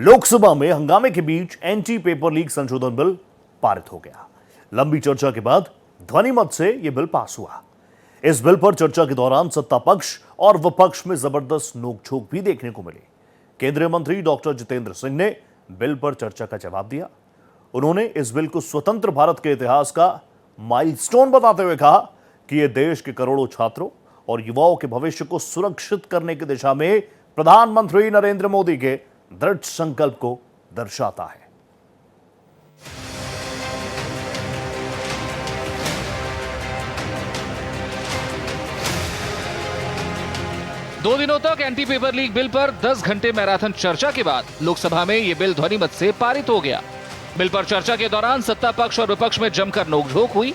लोकसभा में हंगामे के बीच एंटी पेपर लीक संशोधन बिल पारित हो गया। लंबी चर्चा के बाद ध्वनिमत से यह बिल पास हुआ। इस बिल पर चर्चा के दौरान सत्ता पक्ष और विपक्ष में जबरदस्त नोकझोंक भी देखने को मिली। केंद्रीय मंत्री डॉक्टर जितेंद्र सिंह ने बिल पर चर्चा का जवाब दिया। उन्होंने इस बिल को स्वतंत्र भारत के इतिहास का माइलस्टोन बताते हुए कहा कि यह देश के करोड़ों छात्रों और युवाओं के भविष्य को सुरक्षित करने की दिशा में प्रधानमंत्री नरेंद्र मोदी के दृढ़ संकल्प को दर्शाता है। दो दिनों तक एंटी पेपर लीक बिल पर 10 घंटे मैराथन चर्चा के बाद लोकसभा में यह बिल ध्वनिमत से पारित हो गया। बिल पर चर्चा के दौरान सत्ता पक्ष और विपक्ष में जमकर नोकझोंक हुई।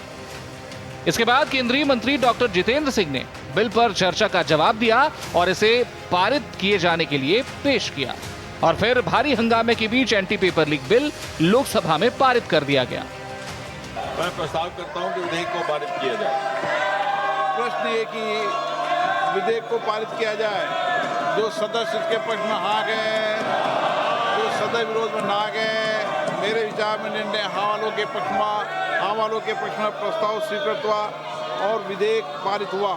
इसके बाद केंद्रीय मंत्री डॉक्टर जितेंद्र सिंह ने बिल पर चर्चा का जवाब दिया और इसे पारित किए जाने के लिए पेश किया और फिर भारी हंगामे के बीच anti paper leak bill Lok Sabha में पारित कर दिया गया। मैं प्रस्ताव करता हूं कि विधेयक को पारित किया जाए। प्रश्न ये कि विधेयक को पारित किया जाए। जो सदस्य इसके पक्ष में हाँ गए, जो सदस्य विरोध में ना गए, मेरे विचार में निर्णय हाँ वालों के पक्ष में प्रस्ताव स्वीकृत हुआ और विधेयक पारित हुआ।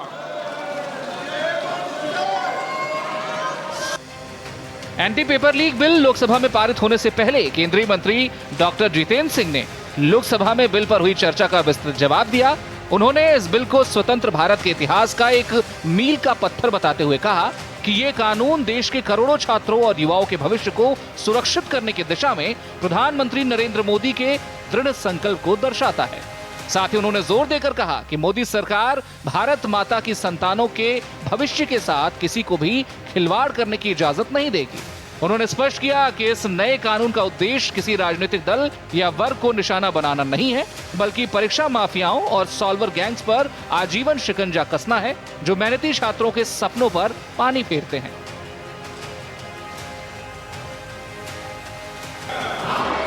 Anti paper leak bill Lok Sabha में पारित होने से पहले केंद्रीय मंत्री डॉक्टर जितेंद्र सिंह ने लोकसभा में बिल पर हुई चर्चा का विस्तृत जवाब दिया। उन्होंने इस बिल को स्वतंत्र भारत के इतिहास का एक मील का पत्थर बताते हुए कहा कि ये कानून देश के करोड़ों छात्रों और युवाओं के भविष्य को सुरक्षित करने की दिशा में प्रधानमंत्री नरेंद्र मोदी के दृढ़ संकल्प को दर्शाता है। साथ ही उन्होंने जोर देकर कहा कि मोदी सरकार भारत माता की संतानों के भविष्य के साथ किसी को भी खिलवाड़ करने की इजाजत नहीं देगी। उन्होंने स्पष्ट किया कि इस नए कानून का उद्देश्य किसी राजनीतिक दल या वर्ग को निशाना बनाना नहीं है, बल्कि परीक्षा माफियाओं और सॉल्वर गैंग्स पर आजीवन शिकंजा कसना है, जो मेहनती छात्रों के सपनों पर पानी फेरते हैं।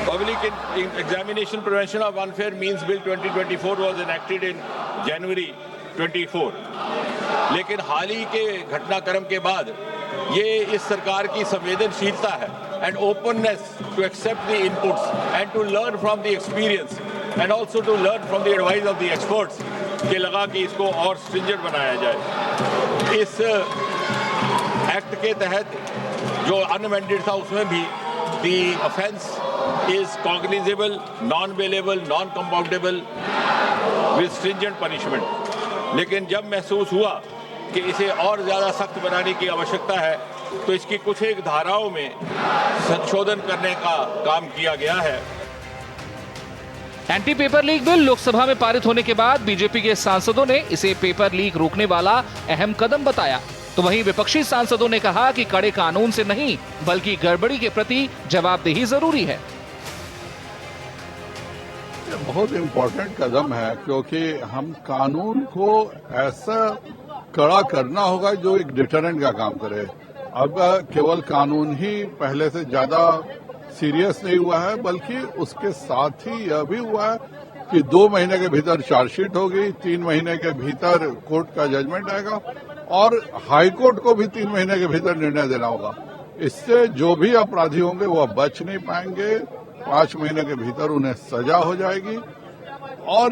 Public Examination Prevention of Unfair Means Bill 2024 was enacted in January 24. लेकिन हाल ही के घटनाक्रम के बाद ये इस सरकार की संवेदनशीलता है and openness to accept the inputs and to learn from the experience and also to learn from the advice of the experts के लगा कि इसको और स्ट्रिंजेंट बनाया जाए। इस एक्ट के तहत जो अनअमेंडेड था उसमें भी the offence is cognizable, non bailable, non compoundable with stringent punishment. लेकिन जब महसूस हुआ कि इसे और ज्यादा सख्त बनाने की आवश्यकता है तो इसकी कुछ एक धाराओं में संशोधन करने का काम किया गया है। Anti paper leak bill Lok Sabha में पारित होने के बाद बीजेपी के सांसदों ने इसे पेपर लीक रोकने वाला अहम कदम बताया, तो वहीं विपक्षी सांसदों ने कहा कि कड़े कानून से नहीं बल्कि गड़बड़ी के प्रति जवाबदेही जरूरी है। बहुत इम्पोर्टेंट कदम है क्योंकि हम कानून को ऐसा कड़ा करना होगा जो एक डिटरेंट का काम करे। अब केवल कानून ही पहले से ज्यादा सीरियस नहीं हुआ है, बल्कि उसके साथ ही यह भी हुआ है कि 2 महीने के भीतर चार्जशीट होगी, 3 महीने के भीतर कोर्ट का जजमेंट आएगा और हाई कोर्ट को भी 3 महीने के भीतर निर्णय देना होगा। इससे जो भी अपराधी होंगे वो बच नहीं पाएंगे। 5 महीने के भीतर उन्हें सजा हो जाएगी और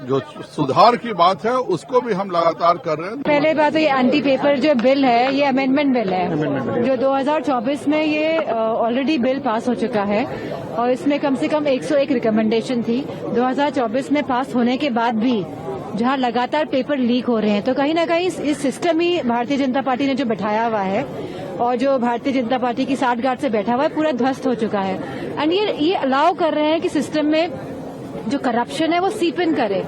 जो सुधार की बात है उसको भी हम लगातार कर रहे हैं। पहले बात तो ये एंटी पेपर जो बिल है ये अमेंडमेंट बिल है जो 2024 में ये ऑलरेडी बिल पास हो चुका है और इसमें कम से कम 101 रिकमेंडेशन थी। 2024 में पास होने के बाद भी जहां लगातार पेपर लीक हो रहे हैं तो कहीं ना कहीं इस सिस्टम ही भारतीय जनता पार्टी ने जो बैठाया हुआ है और जो भारतीय जनता पार्टी की साठगांठ से बैठा हुआ है पूरा ध्वस्त हो चुका है। एंड ये अलाउ कर रहे हैं कि सिस्टम में जो करप्शन है वो सीप इन करे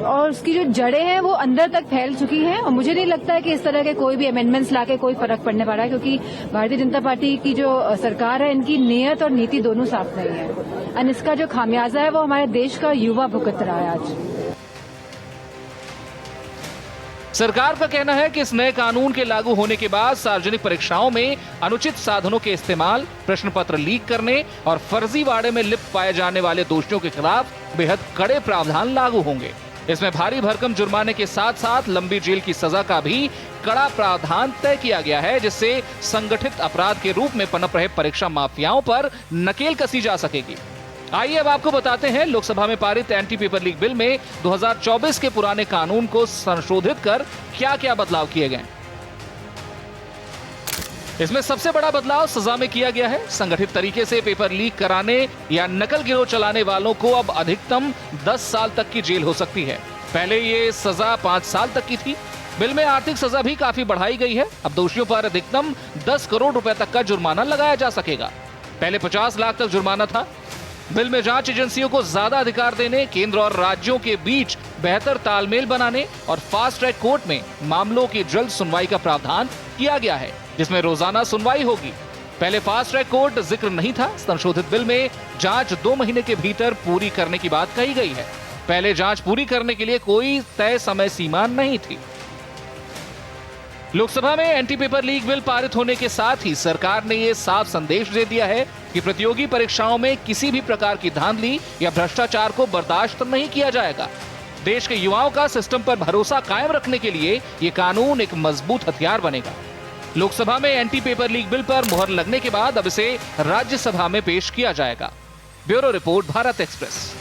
और उसकी जो जड़ें हैं वो अंदर तक फैल चुकी हैं और मुझे नहीं लगता है कि इस तरह के कोई भी अमेंडमेंट्स लाके कोई फर्क पड़ने वाला है, क्योंकि भारतीय जनता पार्टी की जो सरकार है इनकी नीयत और नीति दोनों साफ नहीं है और इसका जो खामियाजा है वो हमारे देश का युवा भुगत रहा है आज। सरकार का कहना है कि इस नए कानून के लागू होने के बाद सार्वजनिक परीक्षाओं में अनुचित साधनों के इस्तेमाल, प्रश्न पत्र लीक करने और फर्जीवाड़े में लिप्त पाए जाने वाले दोषियों के खिलाफ बेहद कड़े प्रावधान लागू होंगे। इसमें भारी भरकम जुर्माने के साथ साथ लंबी जेल की सजा का भी कड़ा प्रावधान तय किया गया है, जिससे संगठित अपराध के रूप में पनप रहे परीक्षा माफियाओं पर नकेल कसी जा सकेगी। आइए अब आपको बताते हैं लोकसभा में पारित एंटी पेपर लीक बिल में 2024 के पुराने कानून को संशोधित कर क्या क्या बदलाव किए गए। इसमें सबसे बड़ा बदलाव सजा में किया गया है। संगठित तरीके से पेपर लीक कराने या नकल गिरोह चलाने वालों को अब अधिकतम 10 साल तक की जेल हो सकती है। पहले ये सजा 5 साल तक की थी। बिल में आर्थिक सजा भी काफी बढ़ाई गई है। अब दोषियों पर अधिकतम 10 करोड़ रुपए तक का जुर्माना लगाया जा सकेगा। पहले 50 लाख तक जुर्माना था। बिल में जांच एजेंसियों को ज्यादा अधिकार देने, केंद्र और राज्यों के बीच बेहतर तालमेल बनाने और फास्ट ट्रैक कोर्ट में मामलों की जल्द सुनवाई का प्रावधान किया गया है, जिसमें रोजाना सुनवाई होगी। पहले फास्ट ट्रैक कोर्ट जिक्र नहीं था। संशोधित बिल में जांच 2 महीने के भीतर पूरी करने की बात कही गई है। पहले जांच पूरी करने के लिए कोई तय समय सीमा नहीं थी। लोकसभा में एंटी पेपर लीक बिल पारित होने के साथ ही सरकार ने यह साफ संदेश दे दिया है कि प्रतियोगी परीक्षाओं में किसी भी प्रकार की धांधली या भ्रष्टाचार को बर्दाश्त नहीं किया जाएगा। देश के युवाओं का सिस्टम पर भरोसा कायम रखने के लिए यह कानून एक मजबूत हथियार बनेगा। लोकसभा में एंटी पेपर लीक बिल पर मुहर लगने के बाद अब इसे राज्यसभा में पेश किया जाएगा। Bureau report, Bharat express.